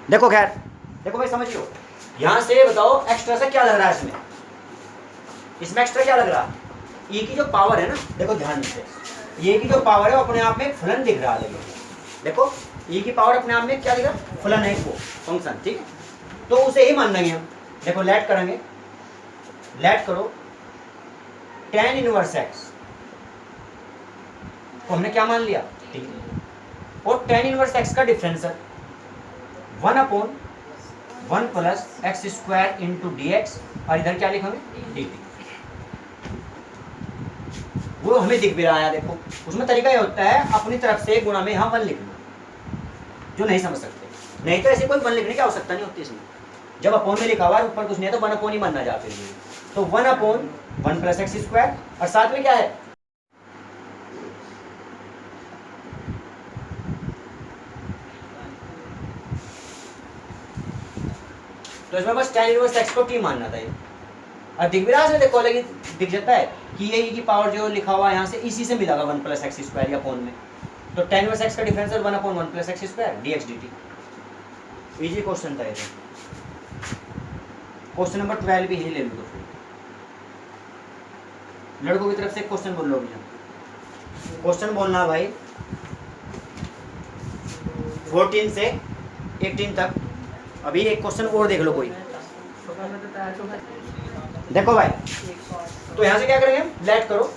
देखो खैर, देखो भाई समझ लो, यहाँ से बताओ एक्स्ट्रा से क्या लग रहा है इसमें, इसमें एक्स्ट्रा क्या लग रहा है, ई की जो पावर है ना, देखो ध्यान से, ये की जो पावर है वो अपने आप में फलन दिख रहा है। देखो ई की पावर अपने आप में क्या दिख रहा है, फलन है वो फंक्शन, ठीक है, तो उसे ही मान लेंगे हम। देखो लेट करेंगे, लेट करो tan इनवर्स एक्स को हमने क्या मान लिया, टी, और tan इनवर्स एक्स का differential 1/1 plus x square into D x, और इधर क्या लिखेंगे डी टी। वो हमें दिख भी रहा है, देखो उसमें तरीका ये होता है अपनी तरफ से गुणा में यहाँ 1 लिखना, जो नहीं समझ सकते, नहीं तो ऐसे कोई 1 लिखने की आवश्यकता नहीं होती इसमें, जब अपॉन में लिखा हुआ है ऊपर कुछ नहीं है तो 1/1 ही मानना जाते हैं, तो 1/1 प्लस एक्स स्क्वायर, और साथ में क्या है, तो इसमें बस tan इनवर्स x को t मानना था ये, और दिख भी रहा है, देखो लेकिन दिख जाता है कि ये e की पावर जो लिखा हुआ है यहाँ से इसी से मिला 1 प्लस एक्स स्क्वायर या अपॉन में, तो tan इनवर्स x का differential 1/1 plus x square dx dt। Easy question था ये, क्वेश्चन नंबर 12 भी यही ले लो, फिर लड़कों की तरफ से क्वेश्चन बोल लो भैया, क्वेश्चन बोलना भाई 14 से 18 तक। अभी एक क्वेश्चन और देख लो कोई, देखो भाई, तो यहां से क्या करेंगे, लेट करो,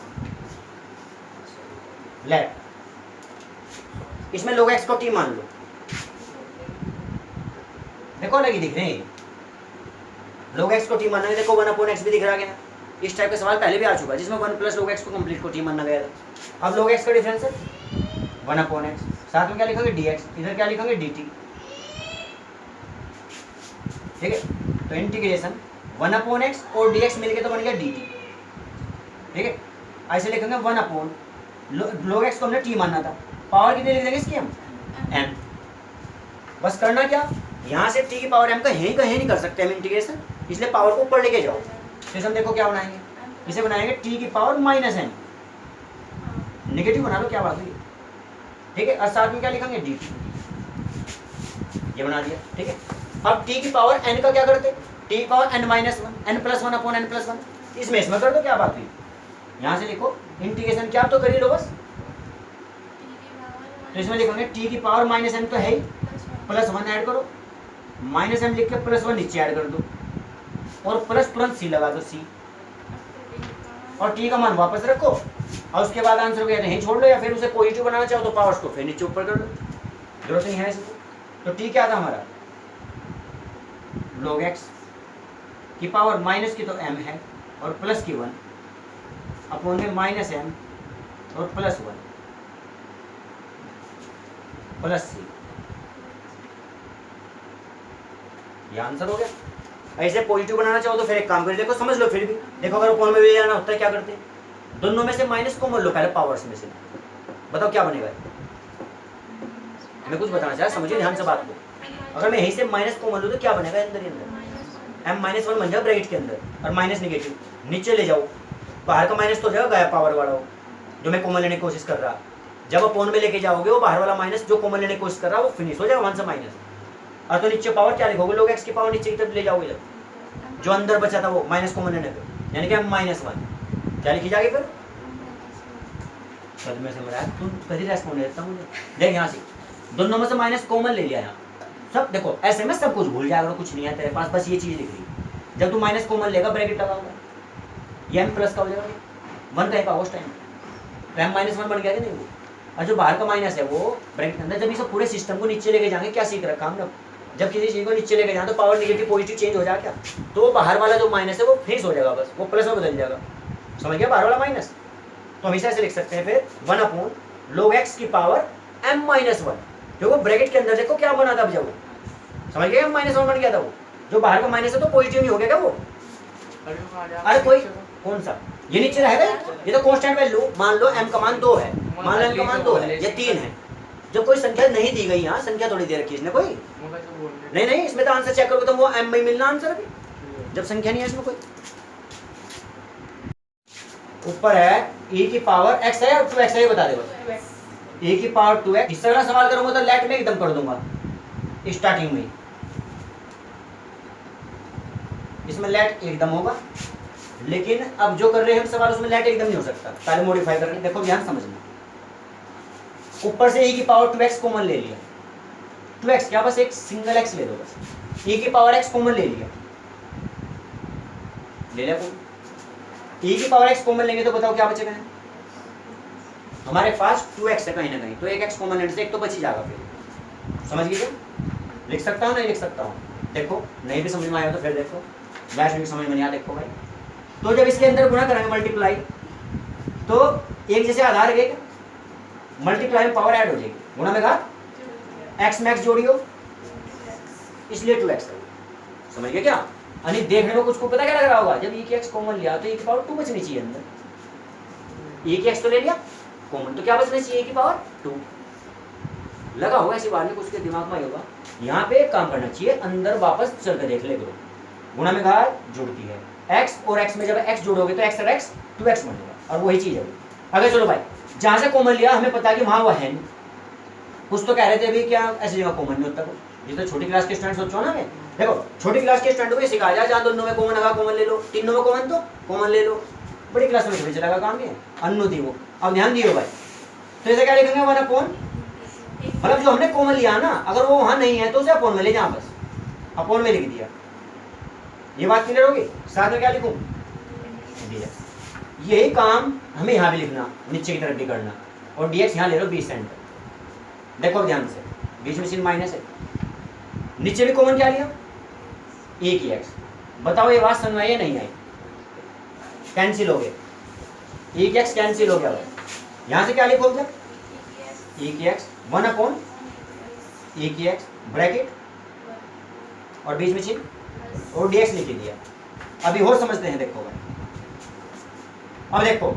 लेट, इसमें लोग एक्स को टी मान लो, देखो अलग ही दिख रहे हैं, लोग एक्स को टी मानना है, देखो 1/x भी दिख रहा है, इस टाइप का सवाल पहले भी आ चुका है जिसमें 1 प्लस लोग एक्स को कंप्लीट को टी मानना गया था। अब लोग एक्स का डिफरेंस है 1/x, साथ में क्या लिखोगे dx, इधर क्या लिखोगे dt, ठीक है, तो इंटीग्रेशन 1/x और dx मिलके तो बन गया dt, ठीक है, ऐसे लिखेंगे 1/, लोग एक्स को हमने टी मानना था, पावर कितनी लिख देंगे इसकी हम m, बस करना क्या, यहाँ से t की पावर m का यहीं कहीं नहीं कर सकते हम इंटीग्रेशन, इसलिए पावर को ऊपर लेके जाओ, फिर हम देखो क्या बनाएंगे, इसे बनाएंगे t की पावर -m, नेगेटिव बना लो, क्या बात हुई, ठीक है, और साथ में क्या लिखेंगे dt, ये बना दिया, ठीक है। अब t की पावर n का क्या करते, t की पावर n -1, n+1/n+1, इसमें कर दो, क्या बात हुई, यहाँ से लिखो इंटीग्रेशन क्या तो कर ही लो बस, तो इसमें लिखोगे t की पावर -m तो है ही, +1 ऐड करो, -m लिख के +1 नीचे ऐड कर दो, और प्लस तुरंत c लगा दो, c, और t का मान वापस रखो, और उसके बाद आंसर को यहीं छोड़ लो, या फिर उसे पॉजिटिव बनाना चाहो तो पावर्स को फिर नीचे ऊपर कर दो, जरूरत नहीं है इसको। तो t क्या था हमारा, log x की पावर माइनस की तो m है, और प्लस की 1 अपॉन में -m और +1 प्लस c, ये आंसर हो गया। ऐसे पॉजिटिव बनाना चाहो तो फिर एक काम कर देखो, समझ लो, फिर भी देखो अगर अपॉन में भी जाना होता है क्या करते हैं, दोनों में से माइनस को मान लो पहले पावर्स में से, बताओ क्या बनेगा, मैं कुछ बताना चाह, समझिए ध्यान से बात को, अगर मैं यहीं से माइनस को मान लूँ तो क्या बनेगा, अंदर ही अंदर m-1 बन जाएगा ब्रैकेट के अंदर, और माइनस निगेटिव नीचे ले जाओ, बाहर का माइनस तो हो जाएगा गायब पावर वाला हो जो मैं कॉमन लेने की कोशिश कर रहा, जब अपॉन में लेके जाओगे वो बाहर वाला माइनस जो कॉमन लेने की कोशिश कर रहा है वो फिनिश हो जाएगा 1 से माइनस, और तो नीचे पावर क्या लिखोगे, लोग एक्स की पावर नीचे की तरफ ले जाओगे, जब जो अंदर बचा था वो माइनस कॉमन लेने पे, यानी कि m-1 क्या लिखी जाएगी फिर, में से मेरा तुम कभी रेस्पॉन्ड देता मुझे, देख यहाँ से दोनों में से माइनस कॉमन ले लिया, यहाँ सब देखो ऐसे में सब कुछ भूल जाएगा, कुछ नहीं है तेरे पास, बस ये चीज लिख रही, जब तू माइनस कॉमन लेगा ब्रैकेट लगाओगा, ये m प्लस का हो जाएगा 1 कहीं पाओ उस टाइम, तो m-1 बन गया कि नहीं वो, और जो बाहर का माइनस है वो ब्रैकेट के अंदर, जब ये सब पूरे सिस्टम को नीचे लेके जाएंगे, क्या सीख रखा हमने, जब किसी चीज को नीचे लेके जाए तो पावर निगेटिव पॉजिटिव चेंज हो जाएगा, तो बाहर वाला जो माइनस है वो फिनिश हो जाएगा, बस वो प्लस में बदल जाएगा, समझ गया, बाहर वाला माइनस, तो हमेशा ऐसे लिख सकते हैं फिर 1/log x की पावर m-1, जो ब्रैकेट के अंदर देखो क्या बना था, जब समझ गए m-1 बन गया था वो, जो बाहर का माइनस है तो पॉजिटिव नहीं हो गया क्या वो, अरे कोई कौन सा, ये नीचे रहेगा, ये तो कांस्टेंट वैल्यू, मान लो m का मान 2 है, मान लो m का मान 2 है, ये 3 है, जब कोई संख्या नहीं दी गई, यहाँ संख्या थोड़ी दे रखी है इसने कोई, नहीं इसमें तो आंसर चेक करोगे तो वो m में मिलना आंसर अभी, जब संख्या नहीं है इसमें कोई, ऊपर है e की पावर x है और 2x है, बता दे बस, e की पावर 2x, इस तरह सवाल करूंगा तो लेट में एकदम कर दूंगा स्टार्टिंग में, इसमें लेट एकदम होगा, लेकिन अब जो कर रहे हैं हम सवाल उसमें लेट एकदम नहीं हो सकता, पहले मॉडिफाई करके देखो, ध्यान समझना। ऊपर से e की पावर 2x कॉमन ले लिया, 2x क्या, बस एक सिंगल x ले दो, बस e की पावर x कॉमन ले लिया, ले लिया कॉमन, e की पावर x कॉमन लेंगे तो बताओ क्या बचेगा, हमारे पास 2x है कहीं ना कहीं, तो एक x कॉमन लेने से एक तो बच ही जाएगा, फिर समझ गए, लिख सकता हूँ नहीं लिख सकता हूँ, देखो नहीं भी समझ में आया तो फिर देखो, वैसे भी समझ में नहीं आया, देखो भाई, तो जब इसके अंदर गुणा करेंगे मल्टीप्लाई, तो एक जैसे आधार गए, मल्टीप्लाई में पावर ऐड हो जाएगी, गुणा में घात x में x जोड़ियो, इसलिए 2x है, समझ गए क्या। यानी देखने में कुछ को पता क्या लग रहा होगा, जब e की x कॉमन लिया तो e की पावर 2 बचनी चाहिए अंदर, e की x तो ले लिया कॉमन, तो क्या बचना चाहिए, e की पावर 2 लगा होगा, ऐसी बात नहीं, कुछ के दिमाग में होगा, यहाँ पे एक काम करना चाहिए, अंदर वापस चल कर देख ले करो, गुणा में घात जुड़ती है, x और x में जब x जोड़ोगे तो x और x 2x बनेगा, और वही चीज है। अगर चलो भाई जहां से कॉमन लिया हमें पता है कि वहां वह है नहीं, कुछ तो कह रहे थे अभी क्या ऐसी जगह कॉमन नहीं होता, ये तो छोटी क्लास के स्टूडेंट सोचो ना, मैं देखो छोटी क्लास के स्टूडेंट को सिखाया जाए जहाँ दोनों में कॉमन लगा कॉमन ले लो, तीनों में कॉमन तो कॉमन ले लो, बड़ी क्लास में थोड़ी चलेगा काम, ये अन्नू थी वो। अब ध्यान दियो भाई, तो ऐसे क्या लिखेंगे, वन अपॉन, मतलब जो हमने कॉमन लिया ना, अगर वो वहां नहीं है तो उसे अपॉन में ले जाओ, बस अपॉन में लिख दिया, ये बात क्लियर होगी। साथ में क्या लिखूं, यही काम हमें यहाँ भी लिखना, नीचे की तरफ भी करना, और dx यहाँ ले लो 20 सेंटर, देखो ध्यान से, बीच में चिन्ह माइनस है, नीचे भी कॉमन क्या लिया, e की x, बताओ ये बात समझ में आई नहीं आई, कैंसिल हो गए, e की x कैंसिल हो गया, यहाँ से क्या लिखोगे, e की x 1 अपॉन e की x ब्रैकेट और बीच में चिन्ह और dx लिख दिया। अभी और समझते हैं, देखो भाई, अब देखो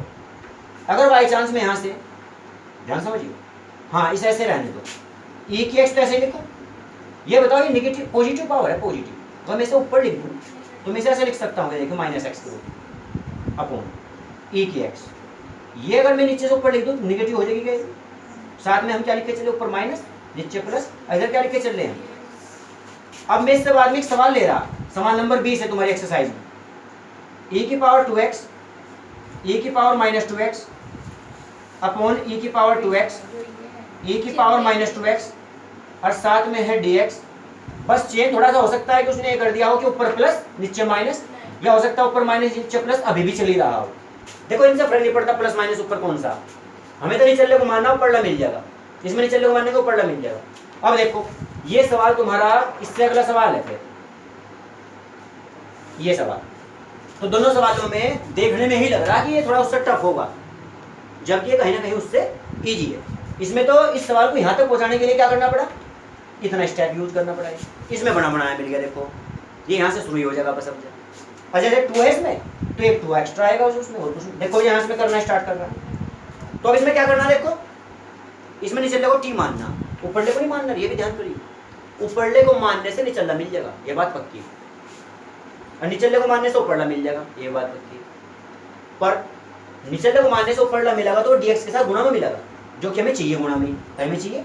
अगर बाई चांस में यहाँ से, ध्यान समझिए, हाँ इसे ऐसे रहने दो, e की x तो ऐसे लिखो, ये बताओ ये नेगेटिव पॉजिटिव पावर है, पॉजिटिव, अगर मैं इसे ऊपर लिख दूँ तो मैं इसे ऐसे लिख सकता हूँ, देखो माइनस एक्स करो अपॉन e की x, ये अगर मैं नीचे से ऊपर लिख दूँ नेगेटिव हो जाएगी क्या, साथ में हम क्या लिख के चले, ऊपर माइनस नीचे प्लस, इधर क्या लिख के चल रहे हैं। अब मैं इससे बाद में एक सवाल ले रहा, सवाल नंबर 20 है तुम्हारी एक्सरसाइज में, e की पावर 2x, e की power minus 2x upon e की पावर 2x, e की पावर माइनस 2x, और साथ में है dx, बस चेंज थोड़ा सा हो सकता है कि उसने ये कर दिया हो कि ऊपर प्लस नीचे माइनस, या हो सकता है ऊपर माइनस नीचे प्लस, अभी भी चल ही रहा हो, देखो इनसे फर्क नहीं पड़ता प्लस माइनस ऊपर कौन सा, हमें तो निचले को मानना ऊपरला मिल जाएगा, इसमें निचले को मानने को ऊपरला मिल जाएगा। अब देखो ये सवाल तुम्हारा, इससे अगला सवाल है फिर ये सवाल, तो दोनों सवालों में देखने में ही लग रहा है कि ये थोड़ा उससे टफ होगा, जबकि ये कहीं ना कहीं उससे इजी है। इसमें तो इस सवाल को यहाँ तक पहुँचाने के लिए क्या करना पड़ा, इतना स्टेप यूज करना पड़ा है, इसमें बना बनाया मिल गया, देखो ये यहाँ से शुरू हो जाएगा बस अब, और जैसे 2 है इसमें तो एक 2 एक्स्ट्रा आएगा उसमें, और कुछ देखो यहाँ इसमें करना स्टार्ट कर रहा है, तो अब इसमें क्या करना, देखो इसमें निचले को टी मानना, ऊपरले को नहीं मानना, ये भी ध्यान करिए, ऊपरले को मानने से निचला मिल जाएगा, ये बात पक्की है, और निचले को मानने से ऊपरला मिल जाएगा, ये बात पक्की है, पर निचले को मानने से ऊपरला मिलेगा तो dx के साथ गुणा में मिलेगा, जो कि हमें चाहिए गुणा में, हमें चाहिए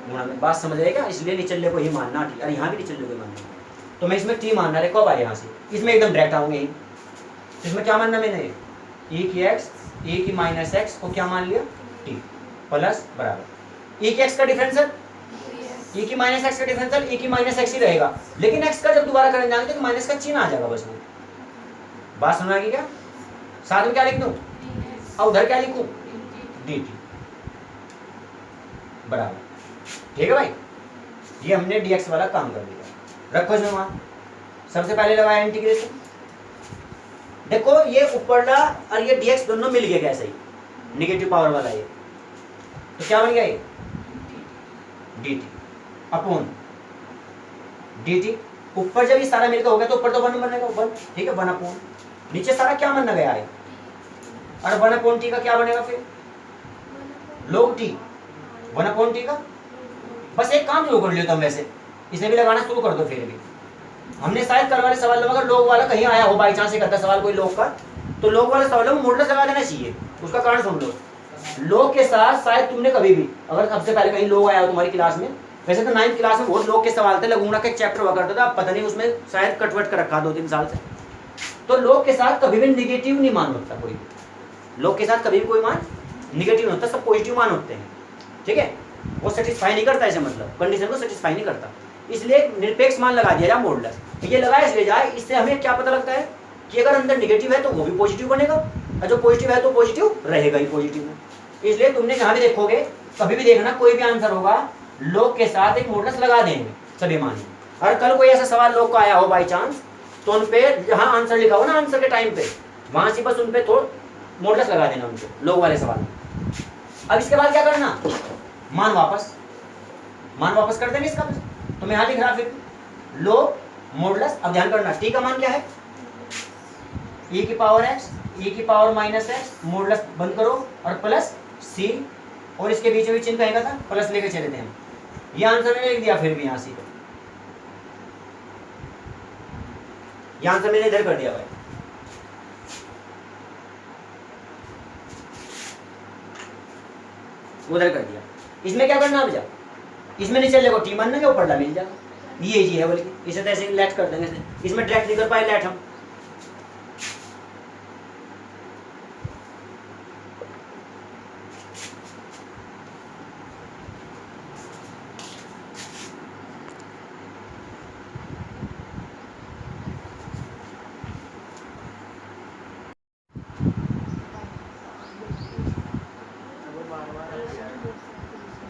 गुणा में, बात समझ आएगा, इसलिए निचले को ही मानना, ठीक है, यहाँ भी निचले को मानना, तो मैं इसमें टी मानना, देखो अब यहाँ से इसमें एकदम डायरेक्ट आऊंगे, इसमें क्या मानना मैंने, e की x, e की माइनस x को क्या मान लिया, t प्लस बराबर e की x का डिफरेंशियल, e की माइनस x का डिफरेंशियल e की माइनस x ही रहेगा, लेकिन x का जब दोबारा करने जाएंगे तो माइनस का चिन्ह आ जाएगा, बस वो बात समझ आ गई क्या। साथ में क्या लिख दूं, और उधर क्या लिखूं, dt बराबर, ठीक है भाई, ये हमने dx वाला काम कर दिया, रखो इसमें वहां, सबसे पहले लगाया इंटीग्रेशन, देखो ये ऊपरला और ये dx दोनों मिल गए कैसे ही, नेगेटिव पावर वाला ये, तो क्या बन गया ये dt अपॉन dt, ऊपर जब ये सारा मिलकर हो गया तो ऊपर तो 1 बनेगा, 1, ठीक है, 1 अपॉन, नीचे सारा क्या बनना गया है, और 1 अपॉन टी का क्या बनेगा फिर, log t, 1 अपॉन टी का, बस एक काम शुरू कर लियो तुम, वैसे इसे भी लगाना शुरू कर दो, फिर भी हमने शायद कल वाले सवाल में अगर लोग वाला कहीं आया हो बाई चांस, करता सवाल कोई लोग का, तो लोग वाले सवालों में मोडलेस लगा देना चाहिए, उसका कारण सुन लो, लोग के साथ शायद तुमने कभी भी अगर सबसे पहले कहीं लोग आया हो तुम्हारी क्लास में, वैसे तो 9th क्लास में बहुत लोग के सवाल थे, लगूंगा का एक चैप्टर हुआ करता था, पता नहीं उसमें शायद कटवट कर रखा 2-3 साल से, तो log के साथ कभी भी निगेटिव नहीं मान होता, कोई log के साथ कभी भी कोई मान निगेटिव नहीं होता, सब पॉजिटिव मान होते हैं, ठीक है। वो सेटिस्फाई नहीं करता, ऐसे मतलब कंडीशन को सेटिस्फाई नहीं करता, इसलिए निरपेक्ष मान लगा दिया जाए मॉडुलस। ये लगाया इसलिए जाए, इससे हमें क्या पता लगता है कि अगर अंदर निगेटिव है तो वो भी पॉजिटिव बनेगा, और जो पॉजिटिव है तो पॉजिटिव रहेगा ही पॉजिटिव में। इसलिए तुमने जहाँ भी देखोगे कभी भी देखना कोई भी आंसर होगा log के साथ एक मॉडुलस लगा देंगे सभी मान। और कल कोई ऐसा सवाल log का आया हो बाई चांस, तो उन पे जहाँ आंसर लिखा हो ना आंसर के टाइम पे, वहां से बस उन पे थोड़ा मॉडुलस लगा देना उनको log वाले सवाल में। अब इसके बाद क्या करना, मान वापस कर देंगे इसका। तो मैं यहाँ लिख रहा फिर log मॉडुलस। अब ध्यान करना t का मान क्या है, e की पावर x, e की पावर माइनस x, मॉडुलस बंद करो और प्लस c, और इसके बीच में भी चिन्ह कहेगा था, प्लस लेके चले थे हम। ये आंसर मैंने लिख दिया, फिर भी यहाँ सी को ये आंसर मैंने इधर कर दिया भाई। उधर कर दिया। इसमें क्या करना, अब जा इसमें नहीं चलेगा, टी मानना क्या ऊपर मिल जाएगा, ये जी है बल्कि इसे तो ऐसे लेट कर देंगे, इसमें डायरेक्ट नहीं कर पाए लेट हम।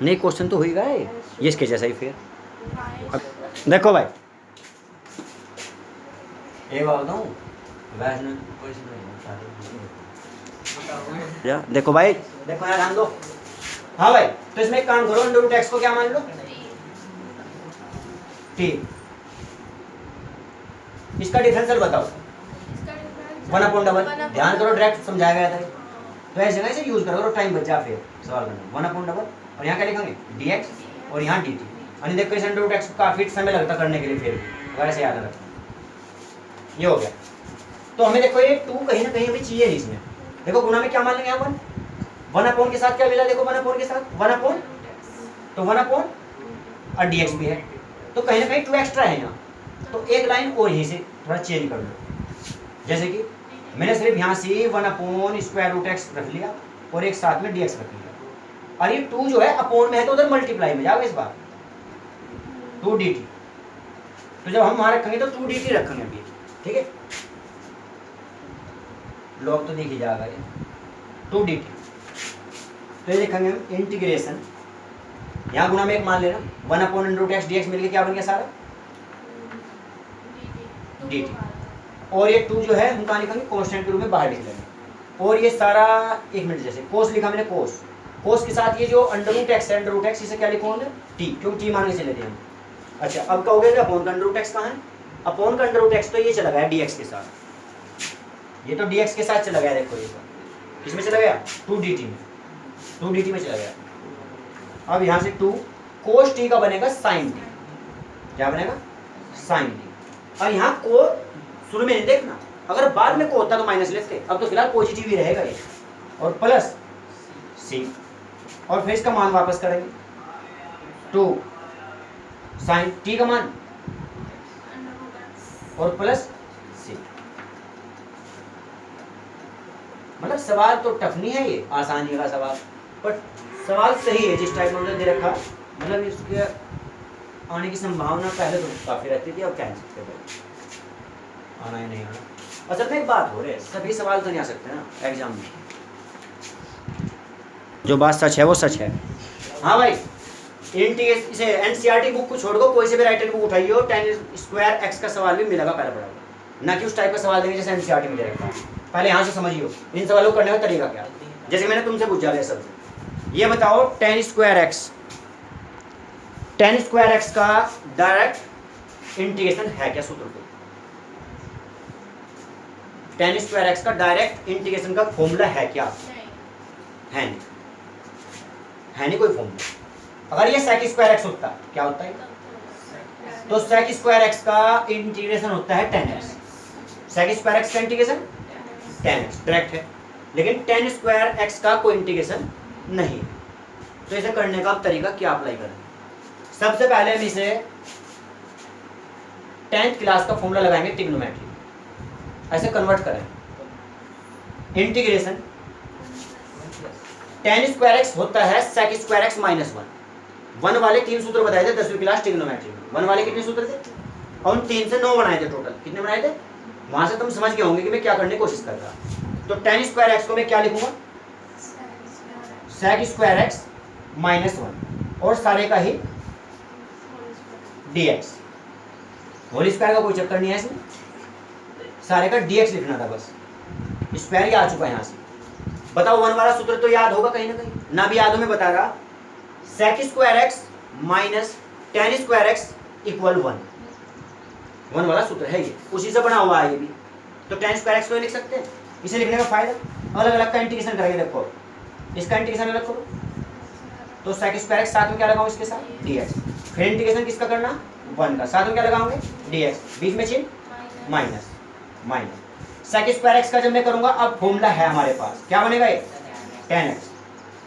नहीं क्वेश्चन तो हो ही गए ये इसके जैसा ही। फिर देखो भाई एक बात बताऊं, देखो भाई, देखो यार ध्यान दो। हाँ भाई, तो इसमें एक काम करो, अंडर रूट एक्स को क्या मान लो, टी। इसका डिफरेंशियल बताओ, 1/डबल। ध्यान करो, डायरेक्ट समझाया गया था, तो ऐसे ना इसे यूज करो, टाइम बचा फिर सवाल करना। 1/डबल और यहाँ क्या लिखेंगे dx और यहाँ dt। यानी देखो इस अंडर रूट एक्स को काफी समय लगता करने के लिए, फिर अगर ऐसे याद रखना। ये हो गया। तो हमें देखो ये 2 कहीं ना कहीं हमें चाहिए नहीं इसमें। देखो गुणा में क्या मान लेंगे यहाँ 1/, के साथ क्या मिला, देखो 1/, के साथ 1/, तो 1/ और dx भी है, तो कहीं ना कहीं 2 एक्स्ट्रा है यहाँ। तो एक लाइन और यहीं से थोड़ा चेंज कर लो, जैसे कि मैंने सिर्फ यहाँ से 1/√x रख लिया और एक साथ में dx रख लिया, और ये 2 जो है अपोन में है तो उधर मल्टीप्लाई में जाओगे इस बार 2dt। तो जब हम वहां रखेंगे तो 2dt रखेंगे अभी, ठीक है। लॉग तो देख ही जाएगा ये 2dt। तो ये लिखेंगे हम इंटीग्रेशन, यहाँ गुणा में एक मान लेना 1/√x dx मिलके क्या बन गया सारा dt। और ये 2 जो है हम कहाँ लिखेंगे, कांस्टेंट के रूप में बाहर लिख लेंगे। और ये सारा एक मिनट, जैसे कोस लिखा मैंने, कोस के साथ ये जो अंडर रूट एक्स इसे क्या लिखोगे टी, क्योंकि टी मान के चले थे हम। अच्छा अब कहोगे कि अपोन का अंडर रूट एक्स कहाँ है, अपोन का अंडर रूट एक्स तो ये चला गया dx के साथ, ये तो dx के साथ चला गया। देखो ये किसमें चला गया, 2dt में, 2dt में चला गया। अब यहाँ से 2 कोस टी का बनेगा साइन टी, क्या बनेगा साइन टी। और यहाँ को शुरू में नहीं देखना, अगर बाद में को होता तो माइनस लेते, अब तो फिलहाल पॉजिटिव ही रहेगा ये, और प्लस सी, और फिर इसका मान वापस करेंगे 2 साइन टी का मान और प्लस सी। मतलब सवाल तो टफ नहीं है, ये आसानी का सवाल, बट सवाल सही है जिस टाइप में दे रखा। मतलब इसके आने की संभावना पहले तो काफी रहती थी, अब क्या आना ही नहीं आना। असल में एक बात हो रही है, सभी सवाल तो नहीं आ सकते ना एग्जाम में, जो बात सच है वो सच है। हाँ भाई, इसे एनसीईआरटी बुक को छोड़ दो, कोई से भी राइटर बुक उठाइए, tan² x का सवाल भी मिलेगा पहले पढ़ा, ना कि उस टाइप का सवाल देंगे जैसे एनसीईआरटी में दे रखा है। पहले यहाँ से समझिए इन सवालों को करने का तरीका क्या। जैसे मैंने तुमसे पूछा है सब, ये बताओ tan² x का डायरेक्ट इंटीग्रेशन है क्या, सूत्र को tan² x का डायरेक्ट इंटीग्रेशन का फॉर्मूला है क्या, है नहीं कोई फॉर्मूला। अगर ये sec² x होता क्या होता है, तो sec² x का इंटीग्रेशन होता है tan x, sec² x का इंटीग्रेशन tan x डायरेक्ट है, लेकिन tan² x का कोई इंटीग्रेशन नहीं है। तो इसे करने का तरीका क्या अप्लाई करें, सबसे पहले हम इसे 10th क्लास का फॉर्मूला लगाएंगे ट्रिग्नोमेट्री। ऐसे कन्वर्ट करें, इंटीग्रेशन tan स्क्वायर एक्स होता है sec स्क्वायर एक्स माइनस 1 वाले 3 सूत्र बताए थे 10वीं क्लास ट्रिग्नोमेट्री में। 1 वाले कितने सूत्र थे, और उन 3 से 9 बनाए थे टोटल। कितने बनाए थे, वहां से तुम समझ गए होंगे कि मैं क्या करने की कोशिश कर रहा। तो tan स्क्वायर एक्स को मैं क्या लिखूंगा, sec स्क्वायर एक्स माइनस 1 और सारे का ही dx। होल स्क्वायर का कोई चक्कर नहीं है इसमें, सारे का dx लिखना था बस। स्क्वायर ही आ चुका है यहाँ से। बताओ 1 वाला सूत्र तो याद होगा कहीं ना कहीं, ना भी याद हो मैं बता रहा, sec square x minus tan square x equal 1 वाला सूत्र है ये, उसी से बना हुआ है ये भी। तो tan स्क्वायर एक्स को लिख सकते हैं। इसे लिखने का फायदा, अलग अलग का इंटीग्रेशन करेंगे। देखो इसका इंटीग्रेशन अलग करो तो sec स्क्वायर एक्स साथ में क्या लगाऊं इसके साथ dx, फिर इंटीग्रेशन किसका करना 1 का, साथ में क्या लगाओगे dx, बीच में चिन्ह minus minus. sec square x का जब मैं करूंगा, अब फॉर्मूला है हमारे पास, क्या बनेगा ये tan x।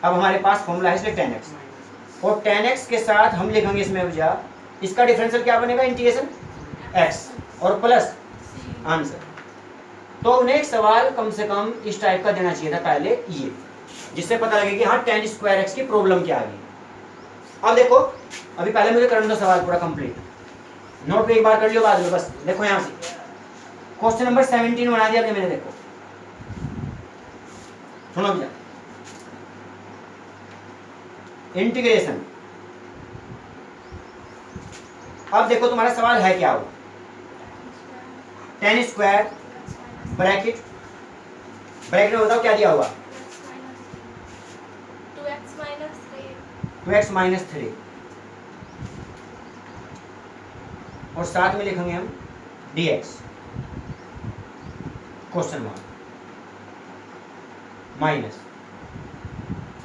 अब हमारे पास फॉर्मूला है इसलिए tan x, और tan x के साथ हम लिखेंगे इसमें वजह, इसका डिफरेंशियल क्या बनेगा इंटीग्रेशन x और प्लस आंसर। तो उन्हें एक सवाल कम से कम इस टाइप का देना चाहिए था पहले ये, जिससे पता लगे कि हाँ tan स्क्वायर एक्स की प्रॉब्लम क्या आ गई। अब देखो अभी पहले मुझे करने दो सवाल पूरा कंप्लीट, नोट पे एक बार कर लियो बाद में। बस देखो यहाँ से क्वेश्चन नंबर 17 बना दिया मैंने, देखो सुनो भैया, इंटीग्रेशन। अब देखो तुम्हारा सवाल है क्या, हो tan स्क्वायर ब्रैकेट में बताओ क्या दिया हुआ 2x माइनस 3 और साथ में लिखेंगे हम dx क्वेश्चन मार्क माइनस।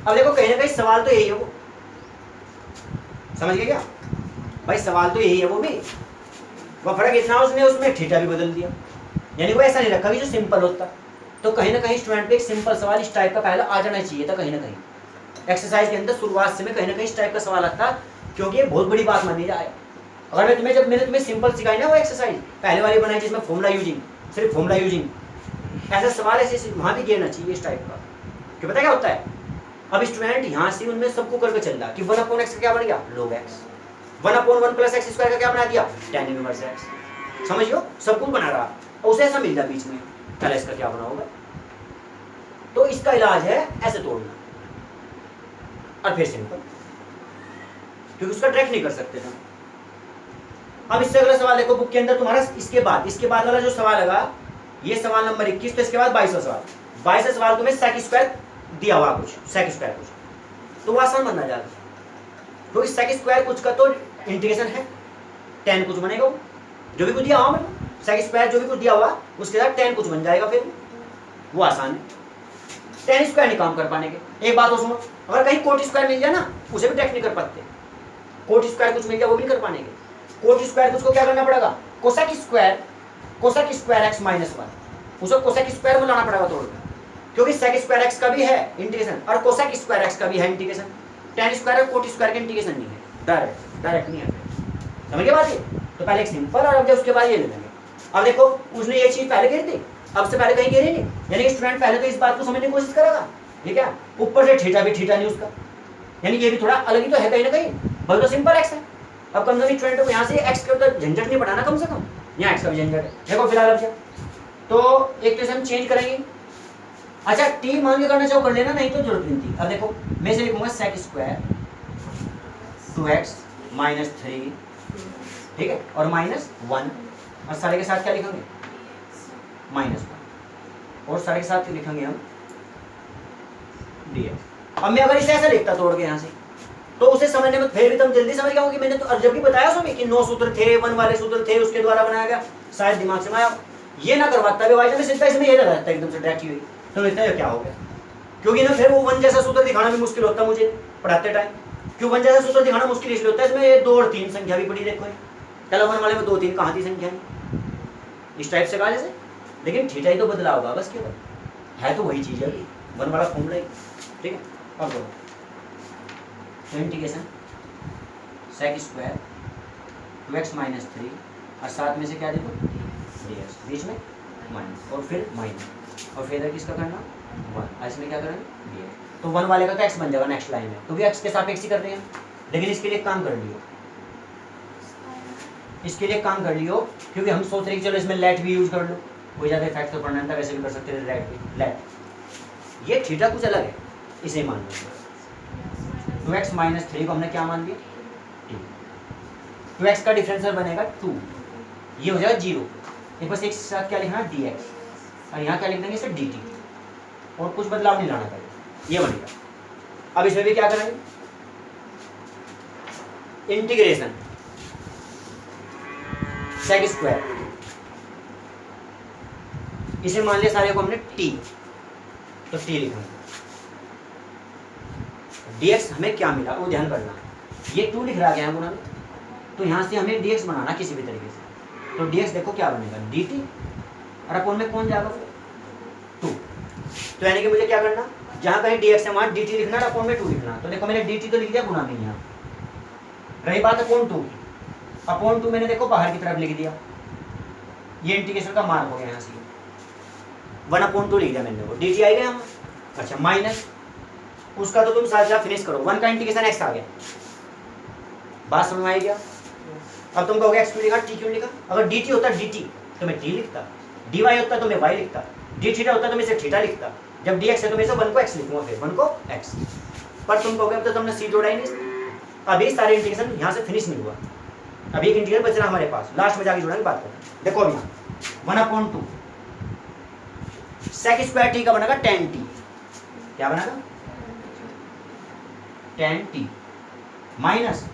अब देखो कहीं ना कहीं सवाल तो यही है, वो समझ गए क्या भाई, सवाल तो यही है वो भी, वह फर्क इतना उसने उसमें थीटा भी बदल दिया, यानी वो ऐसा नहीं रखा कि जो सिंपल होता। तो कहीं ना कहीं स्टूडेंट पे एक सिंपल सवाल इस टाइप का पहले आ जाना चाहिए था, कहीं ना कहीं एक्सरसाइज के अंदर शुरुआत से में कहीं ना कहीं इस टाइप का सवाल आता, क्योंकि ये बहुत बड़ी बात मानी जाए। अगर मैं जब मैंने तुम्हें सिंपल सिखाई ना वो एक्सरसाइज पहले वाली बनाई जिसमें फॉर्मूला यूजिंग, सिर्फ फॉर्मूला यूजिंग, ऐसा सवाल ऐसे वहां भी गिरना चाहिए इस टाइप का। कि पता क्या होता है, अब स्टूडेंट यहाँ से उनमें सबको करके चल रहा कि 1/x का क्या बन गया log x, 1/1 + x स्क्वायर का क्या बना दिया tan इनवर्स x। समझियो सब कुछ बना रहा और उसे ऐसा मिल जाए बीच में, पहले इसका क्या बना होगा। तो इसका इलाज है ऐसे तोड़ना और फिर सिंपल, क्योंकि उसका ट्रैक नहीं कर सकते थे। अब इससे अगला सवाल देखो बुक के अंदर तुम्हारा, इसके बाद वाला जो सवाल लगा, ये सवाल नंबर 21, तो इसके बाद 22वां सवाल। 22वां सवाल तुम्हें sec स्क्वायर दिया हुआ कुछ, sec स्क्वायर कुछ, तो वो आसान बनना जाएगा। तो इस sec स्क्वायर कुछ का तो इंटीग्रेशन है, tan कुछ बनेगा, वो जो भी कुछ दिया हुआ मतलब sec स्क्वायर जो भी कुछ दिया हुआ उसके साथ tan कुछ बन जाएगा, फिर वो आसान है। tan स्क्वायर नहीं काम कर पाने के। एक बात और सुनो, अगर कहीं कोट स्क्वायर मिल जाए ना, उसे भी ट्रैक नहीं कर पाते। कोट स्क्वायर कुछ मिल जाए वो भी नहीं कर पाने के। कोट स्क्वायर कुछ को क्या करना पड़ेगा, कोसेक स्क्वायर एक्स माइनस 1, उसको कोसेक स्क्वायर में लाना पड़ेगा तोड़, क्योंकि सेक स्क्वायर एक्स का भी है इंटीग्रेशन और कोसेक स्क्वायर एक्स का भी है इंटीग्रेशन। tan स्क्वायर और कोट स्क्वायर का इंटीग्रेशन नहीं है, डायरेक्ट नहीं है। समझ गए बात ये। तो पहले एक सिंपल और अब उसके बाद ये ले लेंगे। अब देखो उसने ये चीज पहले गिरी थी, अब से पहले कहीं गिरी नहीं, यानी कि स्टूडेंट पहले तो इस बात को समझने की कोशिश करेगा, ठीक है, ऊपर से थीटा भी थीटा नहीं उसका, यानी ये भी थोड़ा अलग ही तो है कहीं ना कहीं, बल्कि तो सिंपल एक्स है। अब कम से कम स्टूडेंट को यहाँ से एक्स के उधर झंझट नहीं बढ़ाना, कम से कम यहाँ एक्स का भी झंझट है। देखो फिलहाल अब तो एक तो हम चेंज करेंगे। अच्छा टी मान के करना चाहो कर लेना, नहीं तो जरूरत नहीं थी। अब देखो मैं इसे लिखूंगा सेक स्क्वायर 2x माइनस 3, ठीक है, और माइनस 1, और सारे के साथ क्या लिखेंगे माइनस 1, और सारे के साथ लिखेंगे हम dx। अब मैं अगर इसे ऐसा लिखता तोड़ के यहाँ से, तो उसे समझने में फिर भी तुम जल्दी समझ गए हो कि मैंने तो जब भी बताया सो कि 9 सूत्र थे, 1 वाले सूत्र थे, उसके द्वारा बनाया गया, शायद दिमाग से आया। ये ना करवाता है भाई, सीधा इसमें ये लगा रहता है एकदम से डायरेक्ट हुई, तो लगता है क्या हो गया, क्योंकि ना फिर वो 1 जैसा सूत्र दिखाना भी मुश्किल होता है मुझे पढ़ाते टाइम। क्यों 1 जैसा सूत्र दिखाना मुश्किल इसलिए होता है, इसमें 2 और 3 संख्या भी पड़ी, देखो चलो 1 वाले में 2 3 कहाँ थी संख्या, इस टाइप से कहा जैसे, लेकिन थीटा ही तो बदला होगा बस, केवल है तो वही चीज़ है, 1 वाला फॉर्मूला ही, ठीक है। अब बोलो तो integration sec square 2x minus 3 और साथ में से क्या देखो dx, बीच में माइनस और फिर माइनस और फिर इधर किसका करना 1, इसमें क्या करेंगे ये, तो 1 वाले का तो x बन जाएगा नेक्स्ट लाइन में, तो भी x के सापेक्ष ही कर रहे हैं। लेकिन इसके लिए काम कर लियो, इसके लिए काम कर लियो, क्योंकि हम सोच रहे कि चलो इसमें लेट भी यूज कर लो, कोई ज़्यादा इफेक्ट तो पड़ना था, वैसे भी कर सकते थे लेट भी, लेट ये थीटा कुछ अलग है, इसे मान लो 2x माइनस 3 को हमने क्या मान लिया 2x का डिफरेंशियल बनेगा 2, ये हो जाएगा 0, ये बस एक साथ क्या लिखना dx और यहाँ क्या लिख देंगे इसे dt, और कुछ बदलाव नहीं लाना पड़ेगा, ये बनेगा। अब इसमें भी क्या करेंगे इंटीग्रेशन सेक स्क्वायर, इसे मान लिया सारे को हमने t, तो t लिखेंगे, dx हमें क्या मिला वो ध्यान करना, ये 2 लिख रहा है गुना में, तो यहाँ से हमें dx बनाना किसी भी तरीके से, तो dx देखो क्या बनेगा dt और अपोन में कौन जाएगा फिर 2, तो यानी कि मुझे क्या करना, जहाँ कहीं dx है वहाँ dt लिखना और अपोन में 2 लिखना, तो देखो मैंने dt तो लिख दिया गुना में यहाँ, रही बात अपोन 2 की, अपोन 2 मैंने देखो बाहर की तरफ लिख दिया, ये इंटीग्रेशन का मार्क हो गया यहाँ से 1/2 लिख दिया मैंने, वो dt आएगा यहाँ, अच्छा माइनस उसका तो तुम साथ फिनिश करो, 1 का इंटीग्रेशन x आ गया, बात समझ में आई क्या। अब तुम कहोगे x क्यों लिखा t क्यों लिखा, अगर dt होता dt तो मैं t लिखता, dy होता तो मैं y लिखता, d थीटा होता तो मैं इसे थीटा लिखता, जब dx है तो मैं इसे 1 को x लिखूंगा, फिर 1 को x, पर तुम कहोगे अब तो तुमने c जोड़ा ही नहीं, अभी सारे इंटीग्रेशन यहाँ से फिनिश नहीं हुआ, अभी एक इंटीग्रल बच रहा हमारे पास, लास्ट में जाके जोड़ेंगे बात करें। देखो अब यहाँ 1/2 सेक स्क्वायर t का बनेगा tan t, क्या बनेगा tan t माइनस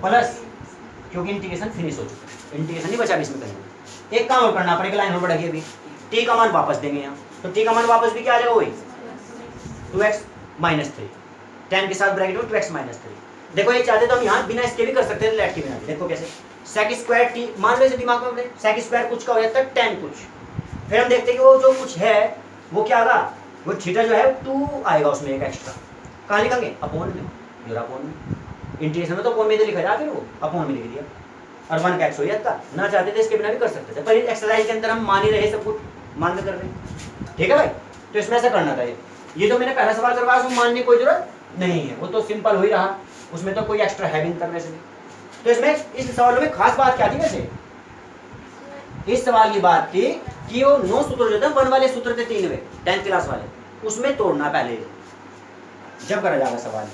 प्लस, क्योंकि इंटीग्रेशन फिनिश हो चुका है, इंटीग्रेशन नहीं बचा अभी इसमें कहीं, एक काम और करना पड़ेगा, लाइन और बढ़ेगी अभी, t का मान वापस देंगे यहाँ, तो t का मान वापस भी क्या आ जाएगा वही 2x माइनस 3, tan के साथ ब्रैकेट में 2x माइनस 3, देखो ये चाहते तो हम यहाँ बिना इसके भी कर सकते थे, लेट के बिना, देखो कैसे सेक स्क्वायर t मान लो इसे दिमाग में अपने, सेक स्क्वायर कुछ का हो जाता है tan कुछ, फिर हम देखते हैं कि वो जो कुछ है वो क्या आएगा, वो थीटा जो है 2 आएगा उसमें एक एक्स्ट्रा, कहाँ लिखेंगे अपोन में, योर अपोन में, इंटीग्रेशन में तो अपोन में तो लिखा जाए, फिर वो अपोन में लिख दिया और 1 का x हो जाता, ना चाहते थे इसके बिना भी कर सकते थे, पर इस एक्सरसाइज के अंदर हम मान ही रहे, सब कुछ मान कर रहे हैं, ठीक है भाई। तो इसमें ऐसा करना था, ये तो मैंने पहला सवाल करवाया उसमें मानने की कोई जरूरत नहीं है, वो तो सिंपल हो ही रहा, उसमें तो कोई एक्स्ट्रा है भी नहीं करने से भी। तो इसमें इस सवाल में खास बात क्या थी वैसे, इस सवाल की बात थी कि वो 9 सूत्र जो थे 1 वाले सूत्र थे 3 में 10th क्लास वाले, उसमें तोड़ना पहले जब करा जाएगा सवाल।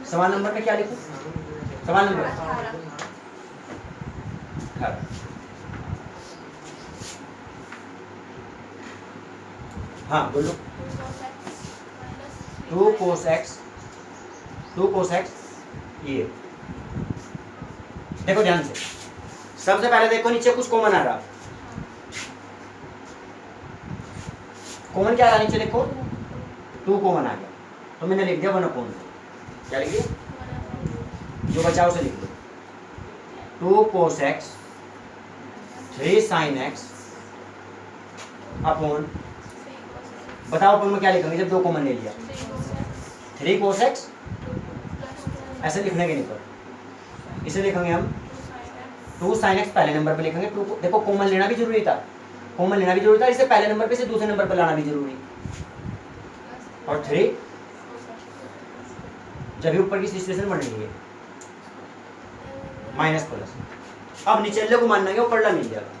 सवाल नंबर में क्या लिखूं, सवाल नंबर 18, हाँ बोलो 2 cos x, ये देखो ध्यान से, सबसे पहले देखो नीचे कुछ कॉमन आ रहा, कॉमन क्या आ रहा नीचे देखो 2 कॉमन आ गया, तो मैंने लिख दिया 1/2, क्या लिख दिया जो बचा उसे लिख दो 2 cos x 3 sin x upon, बताओ अपन में क्या लिखेंगे जब 2 कॉमन ले लिया, 3 cos x, ऐसे लिखने के नहीं पर इसे लिखेंगे हम 2 sin x, पहले नंबर पे लिखेंगे 2, देखो कॉमन लेना भी जरूरी था, कॉमन लेना भी जरूरी था, इसे पहले नंबर पे से दूसरे नंबर पे लाना भी जरूरी, और 3 जब भी ऊपर की सिचुएशन बन रही है माइनस प्लस, अब निचले को मानना है वो पढ़ना मिल जाएगा,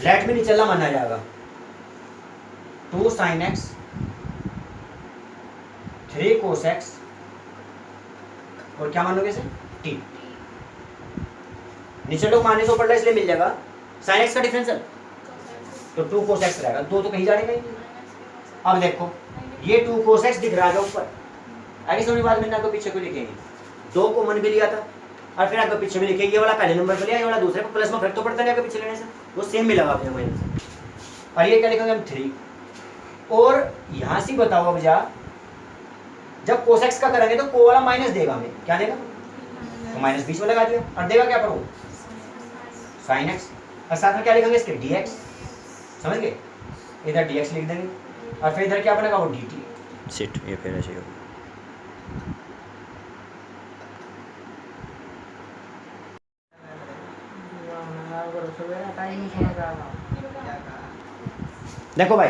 लेट में निचला माना जाएगा 2 sin x 3 cos x, और क्या मानोगे इसे t, निचले को मानने से ऊपर इसलिए मिल जाएगा sin x का डिफरेंशियल, तो 2 cos x रहेगा, 2 तो कहीं जाने का ही नहीं। अब देखो ये 2 cos x दिख रहा है ऊपर, आगे समझ बाद मैंने आपको पीछे को लिखेंगे, 2 कॉमन भी लिया था और फिर आपको पीछे में लिखेंगे, ये वाला पहले नंबर पे लिया, ये वाला दूसरे पे, प्लस में फर्क तो पड़ता नहीं आपके पीछे लेने से, वो सेम मिलेगा अपने माइनस, और ये क्या लिखेंगे हम 3, और यहाँ से बताओ अब जा जब कोस एक्स का करेंगे तो को वाला माइनस देगा हमें, क्या देगा, तो माइनस बीच में लगा दिया और देगा क्या पर वो साइन एक्स, और साथ में क्या लिखेंगे इसके डी एक्स, समझ गए, इधर डी एक्स लिख देंगे और फिर इधर क्या बनेगा वो डी टी सिट, ये फिर ऐसे होगा। देखो भाई,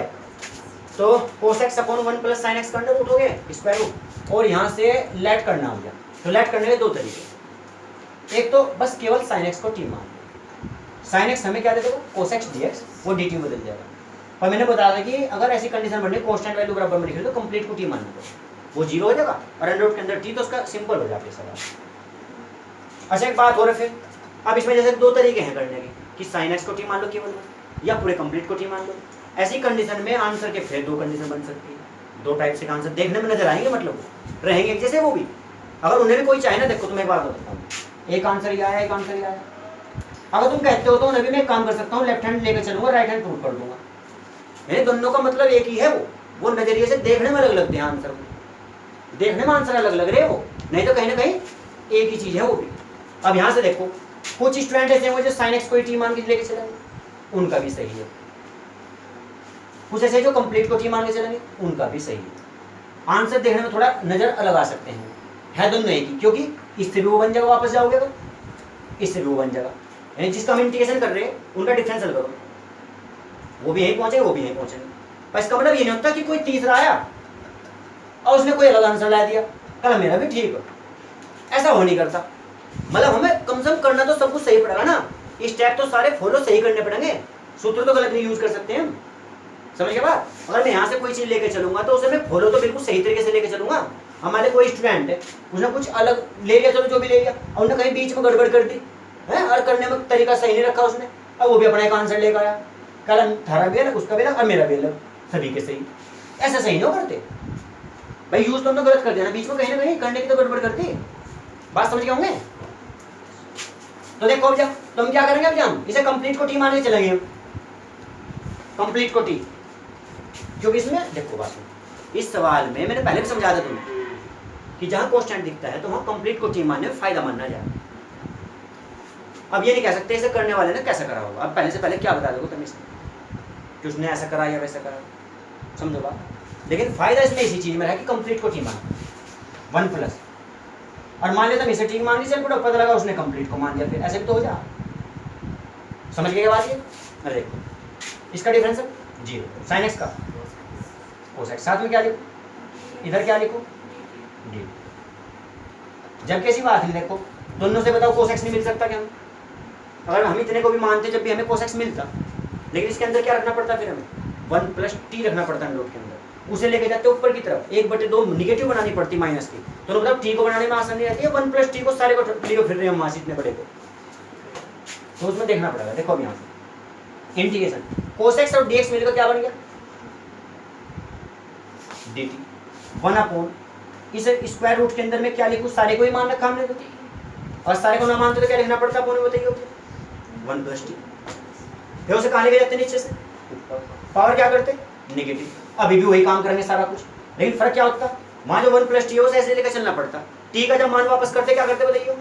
तो cos x upon 1 plus sine x का अंडर रूट हो गया स्क्वायर रूट, और यहाँ से लेट करना हो गया। तो लेट करने के दो तरीके, एक तो बस केवल साइन एक्स को टी मान, साइन एक्स हमें क्या दे देगा cos x dx, वो dt बदल जाएगा। और मैंने बताया था कि अगर ऐसी कंडीशन बनने कांस्टेंट वैल्यू बराबर में लिख लो तो कंप्लीट को टी मान लो, वो जीरो हो जाएगा और अंडर रूट के अंदर टी, तो उसका सिंपल हो जाता है सवाल। अच्छा एक बात हो रहा है फिर, अब इसमें जैसे दो तरीके हैं करने के कि साइन एक्स को टी मान लो केवल, या पूरे कंप्लीट को टी मान लो। ऐसी कंडीशन में आंसर के फिर दो कंडीशन बन सकती है, दो टाइप से आंसर देखने में नजर आएंगे, मतलब रहेंगे जैसे वो भी, अगर उन्हें भी कोई चाहे ना, देखो तुम्हें एक बात बताता हूँ, एक आंसर ये आया, एक आंसर ये आया, अगर तुम कहते हो तो उन्हें भी मैं एक काम कर सकता हूँ, लेफ्ट हैंड लेकर चलूंगा, राइट हैंड प्रूव कर दूंगा, यानी दोनों का मतलब एक ही है, वो नजरिए से देखने में अलग लगते हैं आंसर को, देखने में आंसर अलग लग रहे हैं वो, नहीं तो कहीं ना कहीं एक ही चीज है वो भी। अब यहाँ से देखो कुछ स्टूडेंट ऐसे हैं जो साइन एक्स को टी मान के लेके चलेंगे, उनका भी सही है, कुछ ऐसे जो कंप्लीट को टी मान के चलेंगे, उनका भी सही है। आंसर देखने में थोड़ा नजर अलग आ सकते हैं, है दोनों एक ही, क्योंकि इससे भी वो बन जाएगा, वापस जाओगे तो इससे भी वो बन जाएगा, यानी जिसका हम इंटीग्रेशन कर रहे हैं उनका डिफरेंशियल करो, वो भी यहीं पहुंचेंगे, वो भी यहीं पहुंचेंगे। पर इसका मतलब ये नहीं होता कि कोई तीसरा आया और उसने कोई अलग आंसर ला दिया, कल मेरा भी ठीक, ऐसा हो नहीं करता। मतलब हमें कम से कम करना तो सब कुछ सही पड़ेगा ना, स्टेप तो सारे फॉलो सही करने पड़ेंगे, सूत्र तो गलत नहीं यूज कर सकते हैं हम, समझ गए बात। अगर मैं यहाँ से कोई चीज लेके चलूंगा तो उसे मैं फॉलो तो बिल्कुल सही तरीके से लेके चलूंगा। हमारे कोई स्टूडेंट है, उसने कुछ अलग ले लिया, चलो जो भी ले लिया, और उसने कहीं बीच में गड़बड़ कर दी है, और करने में तरीका सही नहीं रखा उसने, अब वो भी अपना एक आंसर लेकर आया, कल थारा भी अलग, उसका भी अलग और मेरा भी अलग, सभी के सही, ऐसा सही नहीं करते भाई, यूज तो हम गलत कर देना, बीच में कहीं ना कहीं करने की तो गड़बड़ करती है, बात समझ गए होंगे। तो देखो अब जब तो हम क्या करेंगे, अब हम इसे कंप्लीट को टी मान के चलेंगे, हम कंप्लीट को टी, क्योंकि इसमें देखो बात, इस सवाल में मैंने पहले भी समझा दिया तुम्हें कि जहां कांस्टेंट दिखता है तो वहां कंप्लीट को टी मानने में फायदा मानना जाए। अब ये नहीं कह सकते इसे करने वाले ने कैसा करा होगा, अब पहले से पहले क्या बता दोगे तुम इसे कि उसने ऐसा करा या वैसा करा, समझो बात। लेकिन फायदा इसमें इसी चीज में है कि कंप्लीट को टी मान 1 प्लस, और मान लिया तुम इसे टी मान ली, चल पता लगा उसने कंप्लीट को मान लिया, फिर ऐसे भी तो हो जा, समझ गए बात ये। अरे देखो इसका डिफरेंस है जीरो, साइन एक्स का कोस एक्स, साथ में क्या लिखो, इधर क्या लिखो डी, जब कैसी बात नहीं, देखो दोनों से बताओ कोस एक्स नहीं मिल सकता क्या, हम अगर हम इतने को भी मानते जब भी हमें कोस एक्स मिलता, लेकिन इसके अंदर क्या रखना पड़ता, फिर हमें 1 प्लस टी रखना पड़ता है नोट के अंदर, उसे लेके जाते ऊपर की तरफ 1/2 निगेटिव बनानी पड़ती माइनस की, तो मतलब टी को बनाने में आसानी रहती है, 1 प्लस टी को सारे को टी को फिर रहे हम वहां से इतने बड़े को, तो उसमें देखना पड़ेगा। देखो अब यहाँ से इंटीग्रेशन कोस एक्स और डीएक्स मिलकर क्या बन गया dt, 1 अपॉन इस स्क्वायर रूट के अंदर में क्या लिखूं, सारे को ही मान रखा हमने तो, और सारे को ना मानते तो क्या लिखना पड़ता अपने बताइए, 1 प्लस टी, फिर उसे कहाँ लेके जाते नीचे से, पावर क्या करते नेगेटिव, अभी भी वही काम करेंगे सारा कुछ, लेकिन फर्क क्या होता, वहां जो 1 प्लस टी है उसे ऐसे लेकर चलना पड़ता, टी का जब मान वापस करते क्या करते बताइए,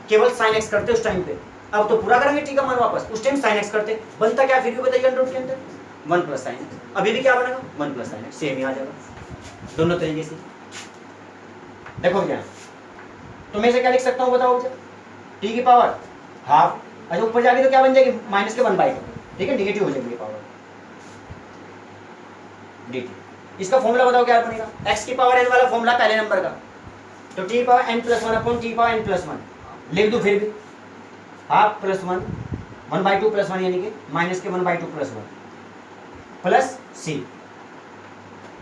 केवल साइन एक्स करते उस टाइम पे, अब तो पूरा करेंगे टी का मान वापस, उस टाइम साइन एक्स करते, बनता क्या फिर भी बताइए अंडर रूट के अंदर 1 प्लस साइन एक्स, अभी भी क्या बनेगा 1 प्लस साइन एक्स, सेम ही आ जाएगा दोनों तरीके से। देखो क्या तो मैं इसे क्या लिख सकता हूँ बताओ मुझे, टी की पावर हाफ, अच्छा ऊपर जाके तो क्या बन जाएगी माइनस के 1/2, ठीक है निगेटिव हो जाएगी पावर dt, इसका फॉर्मूला बताओ क्या बनेगा, x की पावर n वाला फॉर्मूला पहले नंबर का, तो t power n plus 1 upon t power n plus 1 लिख दूं, फिर भी हाफ प्लस 1 1/2 प्लस 1 यानी कि माइनस के 1/2 प्लस 1 प्लस c,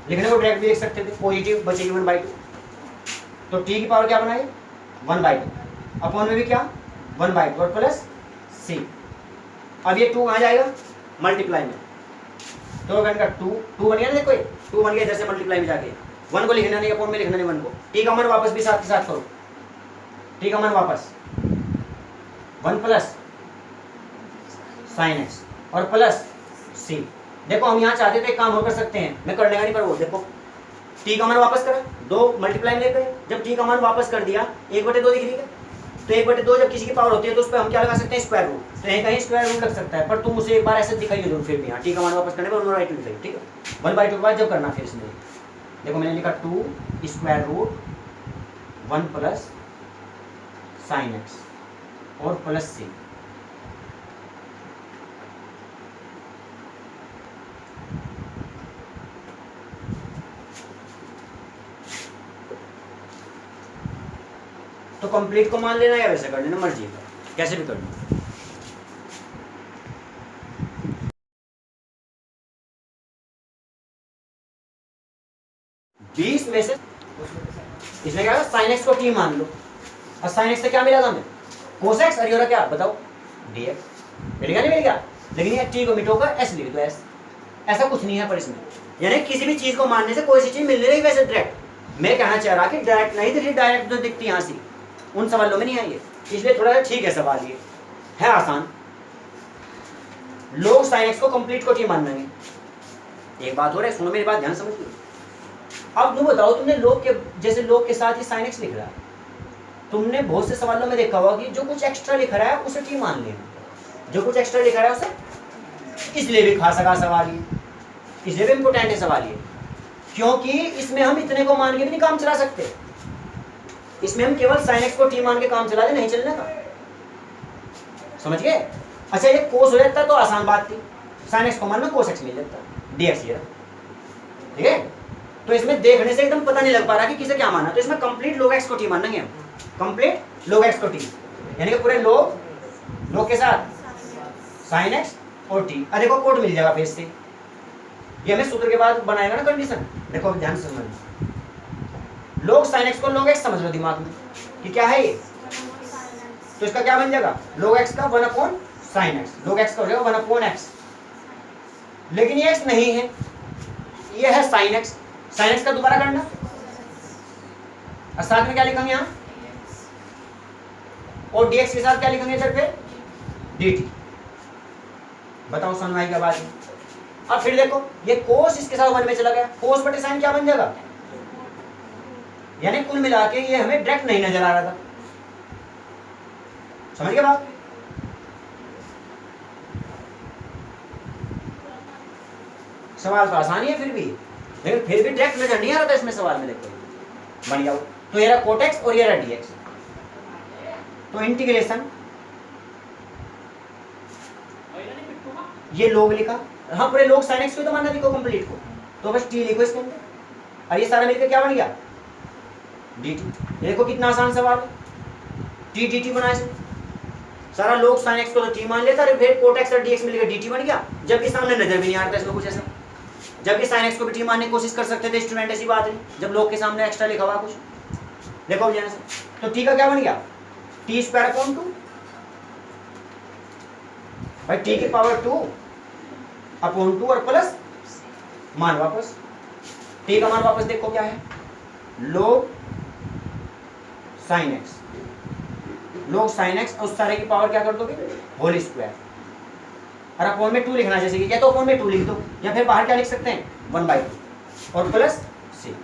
लिखने को डायरेक्ट भी लिख सकते थे, पॉजिटिव बचेगी 1/2, तो t की पावर क्या बनाए 1/2 अपॉन में भी क्या 1/2 और प्लस c, अब ये 2 कहाँ जाएगा मल्टीप्लाई में, तो बन का 2 बन गया ना, देखो 2 बन गया इधर से मल्टीप्लाई में जाके, 1 को लिखना नहीं अपॉन में लिखना नहीं 1 को, t का मान वापस भी साथ के साथ करो, t का मान वापस 1 प्लस साइन एक्स और प्लस c। देखो हम यहाँ चाहते थे एक काम और कर सकते हैं, मैं करने का नहीं, पर वो देखो t का मान वापस करा 2 मल्टीप्लाई में ले गए, जब टी का मान वापस कर दिया 1/2 दिख रही है, तो 1/2 जब किसी की पावर होती है तो उस पर हम क्या लगा सकते हैं, स्क्वायर रूट। तो यहीं कहीं स्क्वायर रूट लग सकता है, पर तुम उसे एक बार ऐसे दिखाइए जरूर फिर भी, यहाँ टी का मान वापस करने पर 1/2 दिखाइए, ठीक है। 1/2 के बाद जब करना फिर इसमें देखो मैंने लिखा 2 square root 1 plus sine x और प्लस सी। तो कंप्लीट को मान लेना या वैसे कर लेना, मर्जी है, कैसे भी कर लो। बीस में से इसमें क्या है, साइन एक्स को टी मान लो, और साइन एक्स से क्या मिला हमें, कोस एक्स, और ये रहा क्या बताओ, डी एक्स। मिल गया नहीं मिल गया, लेकिन ये टी को मिटोकर एस लिख दो, एस। ऐसा कुछ नहीं है पर इसमें, यानी किसी भी चीज को मानने से कोई सी चीज मिल नहीं रही वैसे डायरेक्ट। मैं कहना चाह रहा कि डायरेक्ट नहीं दिख रही, डायरेक्ट जो दिखती यहाँ से उन सवालों में नहीं आई है, इसलिए थोड़ा सा ठीक है सवाल, ये है आसान। लोग साइन एक्स को कंप्लीट को टी मान लेंगे। एक बात हो रहा है, सुनो मेरी बात ध्यान समझिए। अब तुम बताओ, तुमने लोग के जैसे लोग के साथ ही साइन एक्स लिख रहा है, तुमने बहुत से सवालों में देखा होगा कि जो कुछ एक्स्ट्रा लिख रहा है उसे टी मान लेना, जो कुछ एक्स्ट्रा लिख रहा है उसे। इसलिए भी खास का सवाल ये, इसलिए भी इम्पोर्टेंट है सवाल ये, क्योंकि इसमें हम इतने को मान के भी नहीं काम चला सकते। इसमें हम केवल साइन एक्स को टी मान के काम चला दे, नहीं चलने का, समझ गए। अच्छा ये कोस हो जाता तो आसान बात थी, साइन एक्स को मानना कोस एक्स मिल जाता, डी एक्स ये, ठीक है। तो इसमें देखने से एकदम पता नहीं लग पा रहा कि किसे क्या मानना, तो इसमें कंप्लीट लोग एक्स को टी मानेंगे हम, कंप्लीट लोग एक्स को टी, यानी कि पूरे लोग के साथ साइन एक्स और टी। अब देखो कोड मिल जाएगा फिर इससे, ये हमें सूत्र के बाद बनाएगा ना कंडीशन। देखो ध्यान से समझना, लोग साइन एक्स को लोग एक्स समझ लो दिमाग में कि क्या है ये, तो इसका क्या बन जाएगा, लोग एक्स का 1 साइन एक्स, लोग एक्स का हो जाएगा 1 एक्स। लेकिन ये एक्स नहीं है, ये है साइन एक्स, साइन एक्स का दोबारा करना, और साथ में क्या लिखेंगे यहाँ, और dx के साथ क्या लिखेंगे इधर पे, dt। बताओ समझ आई क्या बात है। अब फिर देखो ये कोस इसके साथ 1 में चला गया, कोस बटे साइन क्या बन जाएगा, यानी कुल मिला के ये हमें डायरेक्ट नहीं नजर आ रहा था, समझ गए बात। सवाल तो आसानी है फिर भी, लेकिन फिर भी डायरेक्ट नजर नहीं आ रहा था इसमें सवाल में। देखो बन गया, तो ये रहा कोट एक्स और ये रहा डी एक्स, तो इंटीग्रेशन ये लोग लिखा, हाँ पूरे लोग साइन एक्स को तो मानना देखो कंप्लीट को, तो बस टी लिखो इसके अंदर, और ये सारा मिलकर क्या बन गया, डी टी। देखो कितना आसान सवाल है, टी डी टी बनाए से सारा लोग साइन एक्स को तो टी मान लेता, फिर कोट एक्स और डी एक्स मिलकर डी टी बन गया, जबकि सामने नजर भी नहीं आ रहा था इसमें कुछ ऐसा, जबकि साइन एक्स को भी टी मानने की कोशिश कर सकते थे स्टूडेंट, ऐसी बात है जब लोग के सामने एक्स्ट्रा लिखा हुआ कुछ। देखो ध्यान से, तो टी का क्या बन गया, टी स्क्वायर अपॉन 2, भाई टी की पावर 2 अपॉन 2 और प्लस मान वापस, टी का मान वापस देखो क्या है, लोग साइन एक्स, लोग साइन एक्स, उस सारे की पावर क्या कर दोगे, होल स्क्वायर, और अपॉन में 2 लिखना, जैसे कि या तो अपॉन में 2 लिख दो, या फिर बाहर क्या लिख सकते हैं 1/2 और प्लस सी।